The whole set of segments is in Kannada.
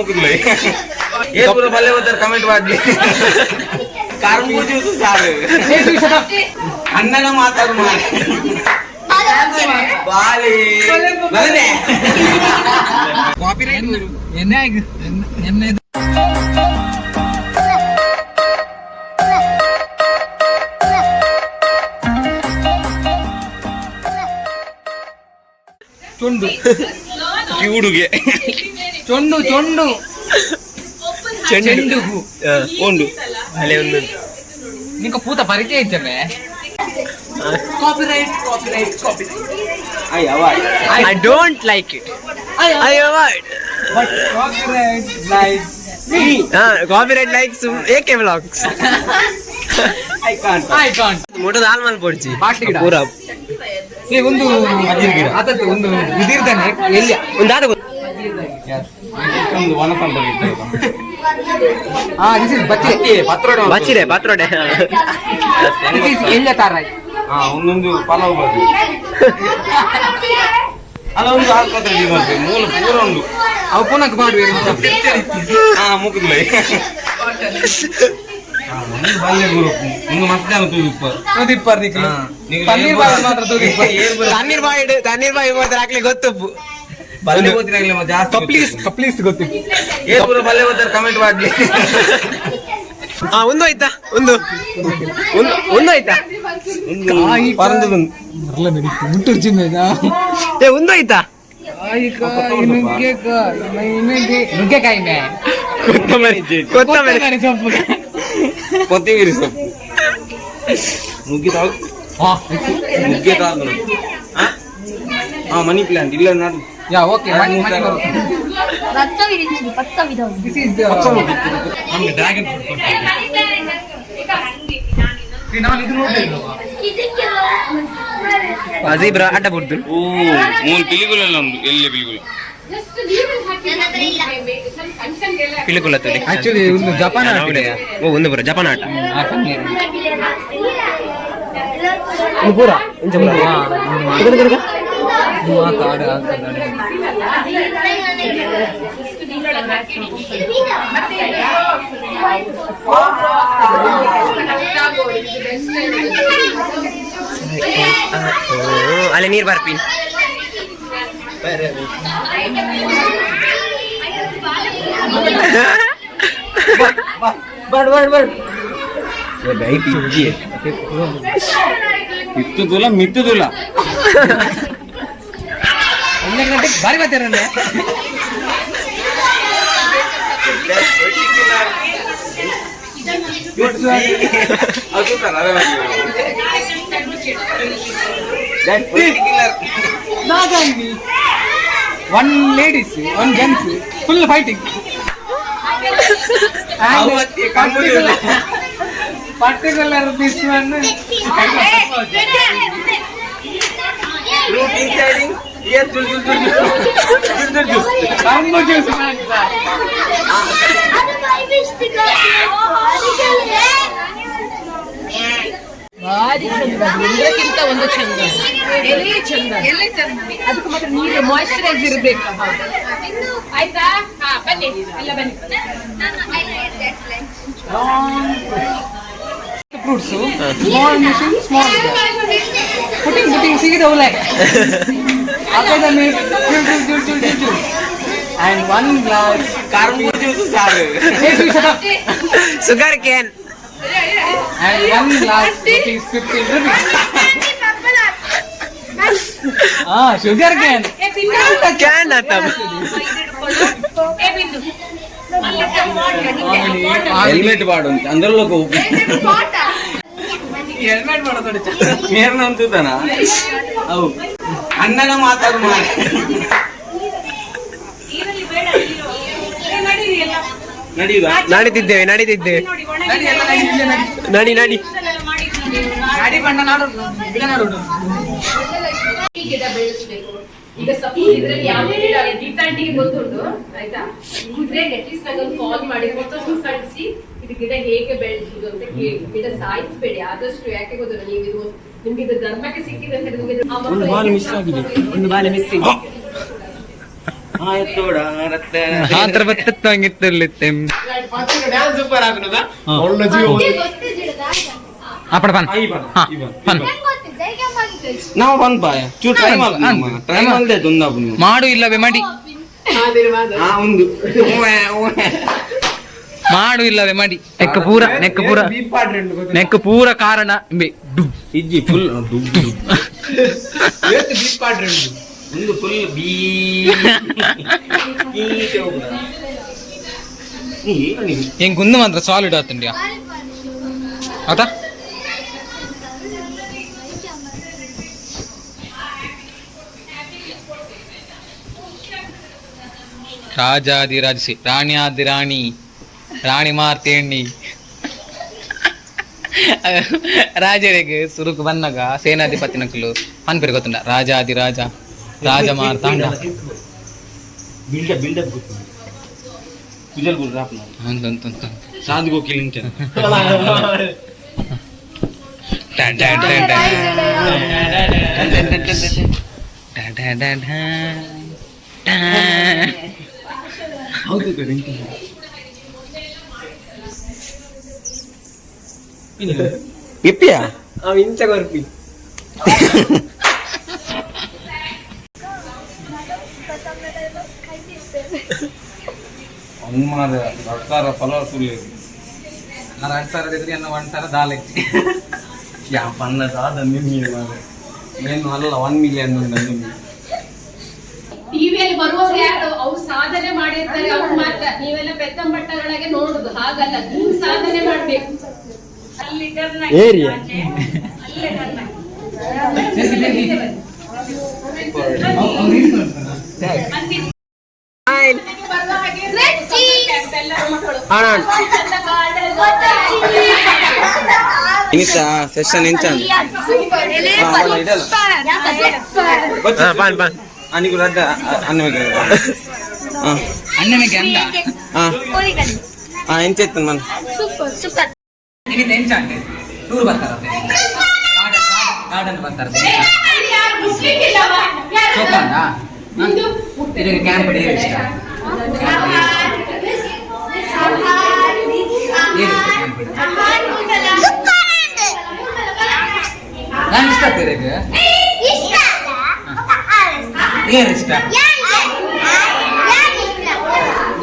ಮುಗಿದ್ಲು ಏ ಪೂರ ಬಲ್ಲೆ ಹೋದ್ರೆ ಕಮೆಂಟ್ ಮಾಡಿ ಕಾರ್ಮೂ ಜ್ಯೂಸು ಸಾರು ಅಣ್ಣನ ಮಾತಾಡು ಮಾಡಿ ಬಾಲಿ ಕಾಪಿರೈಟ್ ಎನ್ನೆ ಎನ್ನೆ ಚೊಂಡು ಕಿವುಡುಗೆ ಚೊಂಡು ಚೊಂಡು ಚೆಂಡು ಉಂಡು ಅಲ್ಲೇ ಒಂದು ನಿಂಗೆ ಪೂತ ಪರಿಚಯ ಇರ್ತವೆ copyright copyright copyright I avoid I don't like it I avoid but copyright likes me copyright likes ಏಕೆ ವ್ಲಾಗ್ಸ್ ಐ ಕಾಂಟ್ ಮೋಟದ ಆಲ್ಮಲ್ ಪೊಡ್ಚಿ ಪೂರಾ ಏ ಒಂದು ಅಜಿರ್ ಗಿಡ ಅದಕ್ಕೆ ಒಂದು ಇದಿರ್ತಾನೆ ಎಲ್ಲಿ ಒಂದು ಆದ ಒಂದು ವನ ಸಂಪರ್ಕ ದಿಸ್ ಇಸ್ ಬಚ್ಚಿ ಪತ್ರೋಡೆ ಬಚ್ಚಿರೆ ಪತ್ರೋಡೆ ದಿಸ್ ಇಸ್ ಎಲ್ಲಿ ತಾರಾಯ್ ಒಂದೊಂದು ಪಲಾವ್ ಬಾಜಿ ಅಲ್ಲ ಒಂದು ಹಾಕೋದ್ರೆ ಜೀವನ ಮೂಲ ಪೂರ ಒಂದು ಅವು ಪುನಃ ಮಾಡುವೆ ಮುಗಿದ್ಲ ಬಲ್ಲೆ ಗುರು ಒಂದು ಮಸ್ತ್ ಜನ ತೂದಿಪ್ಪರ್ ತಣ್ಣೀರ್ ಬಾಯಿ ಹೋದ್ರೆ ಆಗ್ಲಿ ಗೊತ್ತಪ್ಪು ಬಲ್ಲೆ ಹೋದ್ರೆ ಜಾಸ್ತಿ ಕಪ್ಲೀಸ್ ಗೊತ್ತು ಏ ಪೂರ ಬಲ್ಲೆ ಹೋದ್ರೆ ಕಮೆಂಟ್ ಮಾಡ್ಲಿ ಒಂದು ಆಯ್ತಾ ಒಂದು ಆಯ್ತಾ ಒಂದು ಆಯ್ತಾ ನುಗ್ಗೆಕಾಯಿ ಕೊತ್ತಂಬರಿ ಸೊಪ್ಪು ಕೊತ್ತಿಮೀರಿ ಸೊಪ್ಪು ನುಗ್ಗೆ ಮನಿ ಪ್ಲಾಂಟ್ ಇಲ್ಲ ನೋಡು ಯಾ ಓಕೆ ಡ್ರ್ಯಾಗನ್ ಅಜೀಬ್ರ ಅಡ್ಡ ಬಿಡ್ದು ಓ ಮೂರು ಪಿಲಿಗುಲ ನಮ್ದು ಎಲ್ಲಿ ಪಿಲಿಗುಲ ಪಿಲಿಗುಲ ತೋರಿ ಆಕ್ಚುಲಿ ಒಂದು ಜಪಾನ್ ಆಟ ಓ ಒಂದು ಬರ ಜಪಾನ್ ಆಟ ಪೂರ ಅಲ್ಲಿ ನೀರು ಬರ್ತೀನಿ ಇತ್ತುದಿಲ್ಲ ಮಿತ್ತುದಿಲ್ಲ ಬಾರಿ ಬರ್ತೀರ one ladies, one gents, full fighting. Particular this one. Routine trading. Yes, Combo juice. ಭಾರಿ ಚಂದ ಒಂದಕ್ಕಿಂತ ಒಂದು ಚಂದ ಎಲ್ಲಿ ಚಂದ ಅದಕ್ಕೆ ಮಾತ್ರ ನೀರು ಮಾಯಿಶ್ಚರೈಸ್ ಇರಬೇಕು ಆಯ್ತಾ ಬನ್ನಿ ಎಲ್ಲ ಬನ್ನಿ ಫ್ರೂಟ್ಸ್ ಸ್ಮಾಲ್ ಮಿಷನ್ ಸ್ಮಾಲ್ ಪುಟಿಂಗ್ ಸಿಗಿದೆ ಒಳ್ಳೆ ಅದರ ಮೇಲೆ and one glass carbo juice ಸಾರು sugar cane and one glass is 15 rupees sugar cane can atam helmet ಮಾಡು ಅಂತ ಅಂದ್ರಲ್ಲ ಹೆಲ್ಮೆಟ್ ಮಾಡೋದು ಮೇರ್ನ ಅಂತಾನ ಅವು ಅಣ್ಣನ ಮಾತಾಡು ಮಾಡಿ ನಡೀತಿದ್ದೇವೆ ನಡಿ ಗಾಡಿ ಬಣ್ಣ ನಾಡು ಗಿಡ ಬೆಳೆಸಬೇಕು. ಈಗ ಸಪೋಸ್ ಇದ್ರಲ್ಲಿ ಯಾವ ಗಿಡ ಗೀತಾಂಟಿಗೆ ಗೊತ್ತುಂಟು ಆಯ್ತಾ, ಕುದುರೆಗೆ ಅಟ್ಲೀಸ್ಟ್ ನಂಗೊಂದು ಕಾಲ್ ಮಾಡಿ ಫೋಟೋ ಕಳಿಸಿ ಇದು ಗಿಡ ಹೇಗೆ ಬೆಳೆಸುದು ಅಂತ ಕೇಳಿ. ಗಿಡ ಸಾಯಿಸ್ಬೇಡಿ ಆದಷ್ಟು. ಯಾಕೆ ಗೊತ್ತಿಲ್ಲ, ನೀವು ಇದು ನಿಮ್ಗೆ ಇದು ಧರ್ಮಕ್ಕೆ ಸಿಕ್ಕಿದೆ ಅಂತ ಒಂದು ಬಾಲ್ ಮಿಸ್ ಆಗಿದೆ, ಒಂದು ಬಾಲ್ ಮಿಸ್ಸಿಂಗ್. ಡ್ಯಾನ್ಸ್ ಸೂಪರ್ ಆಗ್ತದ ನಾವು ಬಂದ್ ಬಾಯ ಚೂ ಟ್ರೈ ಮಾಡಿದೆ ಮಾಡು ಇಲ್ಲವೇ ಮಾಡಿ ಮಾಡು ಇಲ್ಲವೇ ಮಾಡಿ ನೆಕ್ ಪೂರ ಕಾರಣ ಇಜ್ಜಿ ಫುಲ್ ಒಂದು ಫುಲ್ ಬೀ ಹೆಂಗ್ ಗುಂದು ಮಾತ್ರ ಸಾಲಿಡ್ ಆತಂಡ್ಯಾ ಆತಾ ರಾಜಾದಿರಾಜಸಿ ರಾಣಿ ರಾಣಿ ಮಾರ್ತೇಣ್ಣಿ ರಾಜರಿಗೆ ಸುರುಕು ಬನ್ನಗ ಸೇನಾಧಿಪತಿನಕಲು ಅನ್ಪೇರು ಗೊತ್ತುಂಡ ರಾಜಾದಿರಾಜ ರಾಜ ಮಾರ್ತಾಂಡ ಸಾಧು ಗೋಕಿಲ್ ಹೌದು ಇಪ್ಪಿಯಾ ಇಂಚ ಬರ್ಪಿ ಅಮ್ಮದ 10,000 ಫಾಲೋವರ್ಸ್ ಉಳ್ಳಿ 2,000 1,000 ದಾಲೆ ಯಾ ಪನ್ನ ದಾದ ನಿಮ್ಮಿ ಮಾರೆ ಏನು ಅಲ್ಲ 1 ಮಿಲಿಯನ್ ನಿಮ್ಮಿ ಟಿವಿಯಲ್ಲಿ ಬರುವವರು ಯಾರು ಅವ್ರು ಸಾಧನೆ ಮಾಡಿರ್ತಾರೆ ಅವ್ರು ಮಾತ್ರ ನೀವೆಲ್ಲ ಪೆತ್ತಂಬಟ್ಟಗಳಾಗೆ ನೋಡುದು ಹಾಗಲ್ಲ ನೀವು ಸಾಧನೆ ಮಾಡ್ಬೇಕು ಏರಿಯಾ ಇನಿಸ ಸೆಷನ್ ಇಂಚ ಅನಿಗೂ ರದ್ದ ಅನ್ನಮಗೆ ಎಂಚೆತ್ತು ಮನ್ ಸೂಪರ್ ಇದು ಎಂಚ ಅಂತೆ ಟೂರ್ ಬರ್ತಾರಂತೆ ಗಾರ್ಡನ್ ಬರ್ತಾರೆ ಸೋಕಂಡ ಇದಕ್ಕೆ ಕ್ಯಾಂಪ್ ಡೇ ಇಷ್ಟ ನಾನು ಇಷ್ಟ ಆಗ್ತದೆ ಏನು ಇಷ್ಟ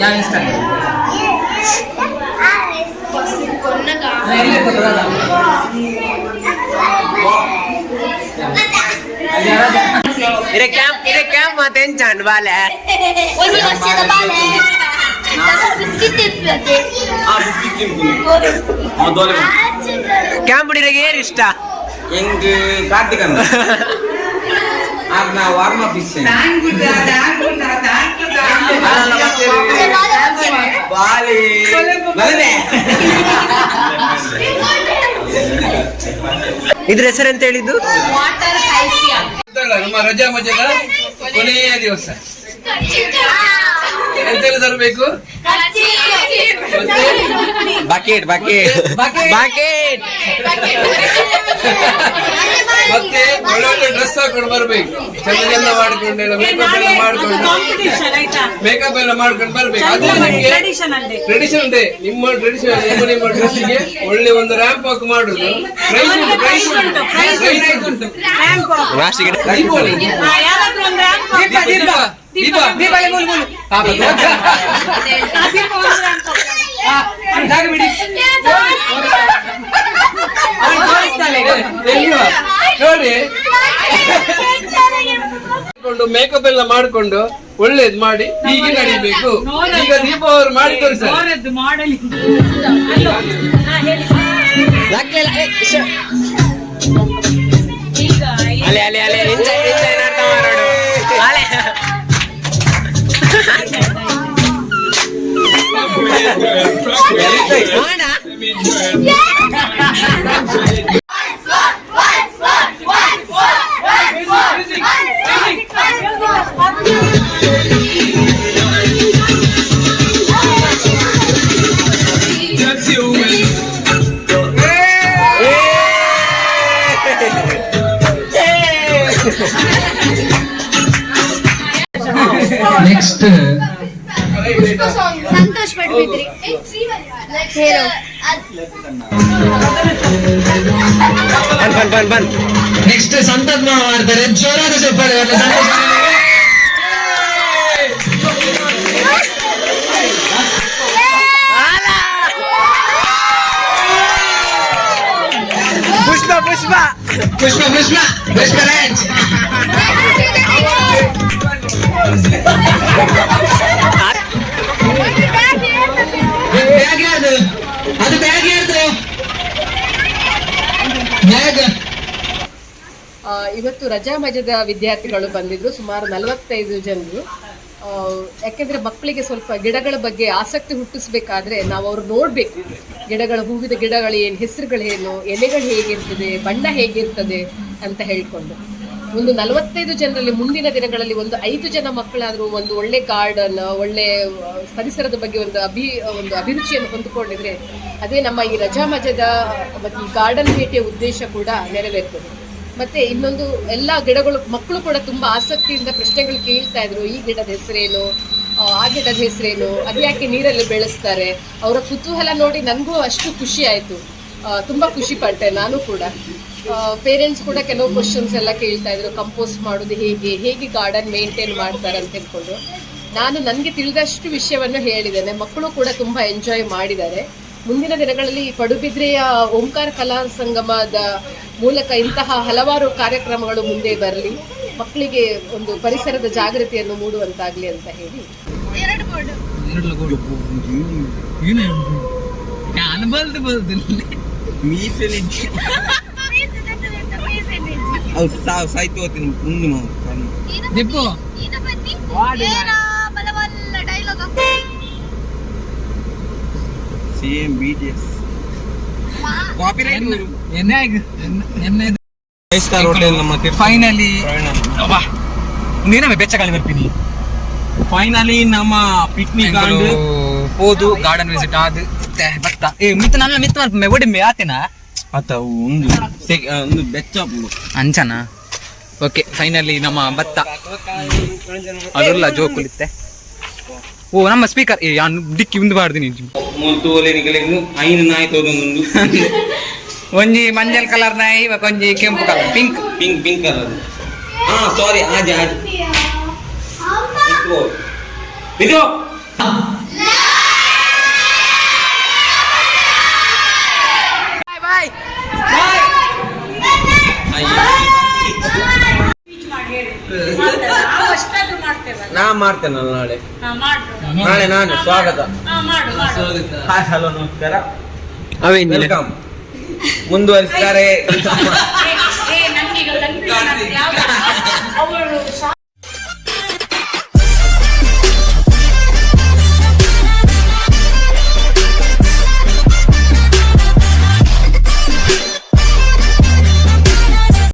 ಯಾನ್ ಇಷ್ಟ ಇರೆ ಕ್ಯಾಂಪ್ ಮತ್ತೆ ಎಂಚಾಂಡ್ ಬಾಲೆ ಒಂದು ವರ್ಷದ ಬಾಲೆ ಬಿಸ್ಕಿಟ್ ಇರ್ತದೆ ಕ್ಯಾಂಪ್ ಹಿಡಿಯೋಕೆ ಏನು ಇಷ್ಟ ಹೆಂಗ್ ಕಾರ್ತಿಕ್ ಅಂತ ಆಗ ನಾ ವಾರ್ಮ್ ಅಪ್ ಇಷ್ಟೇ ಬಾಲಿ ಇದ್ರ ಹೆಸರು ಅಂತ ಹೇಳಿದ್ದು ನಮ್ಮ ರಜಾ ಮಜದ ಕೊನೆಯ ದಿವಸ ಎಂತೆಲ್ಲ ತರಬೇಕು ಬಕೆಟ್ ಮತ್ತೆ ಒಳ್ಳೊಳ್ಳೆ ಡ್ರೆಸ್ ಹಾಕೊಂಡು ಬರ್ಬೇಕು ಚೆಂದ ಮಾಡ್ಕೊಂಡೆಲ್ಲ ಮೇಕಪ್ ಎಲ್ಲ ಮಾಡ್ಕೊಂಡು ಬರ್ಬೇಕು ಅದೇ ನಿಮ್ಗೆ ಟ್ರೆಡಿಷನ್ ಡೇ ನಿಮ್ಮ ಡ್ರೆಸ್ಗೆ ಒಳ್ಳೆ ಒಂದು ರ್ಯಾಂಪ್ ವಾಕ್ ಮಾಡುದು ಪ್ರೈಸ್ ಉಂಟು ನೋಡಿ ಮೇಕಪ್ ಎಲ್ಲ ಮಾಡ್ಕೊಂಡು ಒಳ್ಳೇದ್ ಮಾಡಿ ಹೀಗೆ ನಡಿಬೇಕು. ಈಗ ದೀಪ ಅವರು ಮಾಡಿ ತೋರಿಸ್ತಾರೆ. ನೆಕ್ಸ್ಟ್ ಸಂತೋಷ್ ಪಡ್ಬಿದ್ರಿ ಹೇರೋ ಬನ್ ನೆಕ್ಸ್ಟ್ ಸಂತತ್ ಮಾವ ಮಾಡ್ತಾರೆ ಜೋರಾದ ಚಪ್ಪಾಳೆ ಪುಷ್ಪ ಪುಷ್ಪ ಪುಷ್ಪ ಪುಷ್ಪ ಪುಷ್ಪರಾಜ್ ಬ್ಯಾಗ್ ಯಾರ್ದು ಅದು ಬ್ಯಾಗ್ ಯಾರ್ದು ಬ್ಯಾಗ್ ಇವತ್ತು ರಜಾ ಮಜದ ವಿದ್ಯಾರ್ಥಿಗಳು ಬಂದಿದ್ರು ಸುಮಾರು 45 ಜನರು. ಯಾಕೆಂದ್ರೆ ಮಕ್ಕಳಿಗೆ ಸ್ವಲ್ಪ ಗಿಡಗಳ ಬಗ್ಗೆ ಆಸಕ್ತಿ ಹುಟ್ಟಿಸ್ಬೇಕಾದ್ರೆ ನಾವು ಅವ್ರು ನೋಡ್ಬೇಕು, ಗಿಡಗಳ ಹೂವಿದ ಗಿಡಗಳು ಏನು, ಹೆಸರುಗಳೇನು, ಎಲೆಗಳು ಹೇಗಿರ್ತದೆ, ಬಣ್ಣ ಹೇಗಿರ್ತದೆ ಅಂತ ಹೇಳ್ಕೊಂಡು ಒಂದು 45 ಜನರಲ್ಲಿ ಮುಂದಿನ ದಿನಗಳಲ್ಲಿ ಒಂದು 5 ಜನ ಮಕ್ಕಳಾದ್ರೂ ಒಂದು ಒಳ್ಳೆ ಗಾರ್ಡನ್, ಒಳ್ಳೆ ಪರಿಸರದ ಬಗ್ಗೆ ಒಂದು ಅಭಿರುಚಿಯನ್ನು ಹೊಂದಿಕೊಂಡಿದ್ರೆ ಅದೇ ನಮ್ಮ ಈ ರಜಾ ಮಜದ ಮತ್ತು ಈ ಗಾರ್ಡನ್ ಭೇಟಿಯ ಉದ್ದೇಶ ಕೂಡ ನೆರವೇರ್ತದೆ. ಮತ್ತೆ ಇನ್ನೊಂದು ಎಲ್ಲ ಗಿಡಗಳು ಮಕ್ಕಳು ಕೂಡ ತುಂಬಾ ಆಸಕ್ತಿಯಿಂದ ಪ್ರಶ್ನೆಗಳು ಕೇಳ್ತಾ ಇದ್ರು. ಈ ಗಿಡದ ಹೆಸರೇನು, ಆ ಗಿಡದ ಹೆಸರೇನು, ಅದ್ಯಾಕೆ ನೀರಲ್ಲಿ ಬೆಳೆಸ್ತಾರೆ, ಅವರ ಕುತೂಹಲ ನೋಡಿ ನನಗೂ ಅಷ್ಟು ಖುಷಿ ಆಯ್ತು. ತುಂಬಾ ಖುಷಿ ಪಟ್ಟೆ ನಾನು ಕೂಡ. ಪೇರೆಂಟ್ಸ್ ಕೂಡ ಕೆಲವು ಕ್ವಶನ್ಸ್ ಎಲ್ಲ ಕೇಳ್ತಾ ಇದ್ರು, ಕಂಪೋಸ್ಟ್ ಮಾಡೋದು ಹೇಗೆ ಗಾರ್ಡನ್ ಮೇಂಟೈನ್ ಮಾಡ್ತಾರೆ ಅಂತ ಹೇಳ್ಕೊಂಡು. ನಾನು ನನಗೆ ತಿಳಿದಷ್ಟು ವಿಷಯವನ್ನು ಹೇಳಿದ್ದೇನೆ. ಮಕ್ಕಳು ಕೂಡ ತುಂಬಾ ಎಂಜಾಯ್ ಮಾಡಿದ್ದಾರೆ. ಮುಂದಿನ ದಿನಗಳಲ್ಲಿ ಪಡುಬಿದ್ರೆಯ ಓಂಕಾರ ಕಲಾ ಸಂಗಮದ ಮೂಲಕ ಇಂತಹ ಹಲವಾರು ಕಾರ್ಯಕ್ರಮಗಳು ಮುಂದೆ ಬರಲಿ, ಮಕ್ಕಳಿಗೆ ಒಂದು ಪರಿಸರದ ಜಾಗೃತಿಯನ್ನು ಮೂಡುವಂತಾಗ್ಲಿ ಅಂತ ಹೇಳಿ ಫೈನಲಿ ನೀನವೇ ಬೆಚ್ಚಗಾಳಿ ಬರ್ತೀನಿ. ಫೈನಲಿ ನಮ್ಮ ಪಿಕ್ನಿಕ್ ಹೋದು ಗಾರ್ಡನ್ ವಿಸಿಟ್ ಆದ ಬರ್ತಾ ಮಿತ್ತ ನನ್ನ ಮಿತ್ತ ಒಡಿಮೆ ಆತೇನಾ ಅಥವಾ ಒಂದು ಬೆಚ್ಚ ಅಂಚನ. ಓಕೆ ಫೈನಲಿ ನಮ್ಮ ಭತ್ತ ಅದೆಲ್ಲ ಜೋಕುಲಿತ್ತೆ. ಓ ನಮ್ಮ ಸ್ಪೀಕರ್ ಡಿಕ್ಕಿ ಮುಂದೆ ಬಾರ್ದಿನಿ ಒಂಜಿ ಮಂಜಲ್ ಕಲರ್ ನಾಯಿ ಒಂಜಿ ಕೆಂಪು colour pink pink pink colour. ಸಾರಿ ಆಜ ಇದು ಬಾಯ್ ನಾ ಮಾಡ್ತೇನಲ್ಲ ನಾಳೆ ನಾನು ಸ್ವಾಗತ. ಹಾಯ್ ಹಲೋ ನಮಸ್ಕಾರ, ವೆಲ್ಕಮ್. ಮುಂದುವರಿಸ್ತಾರೆ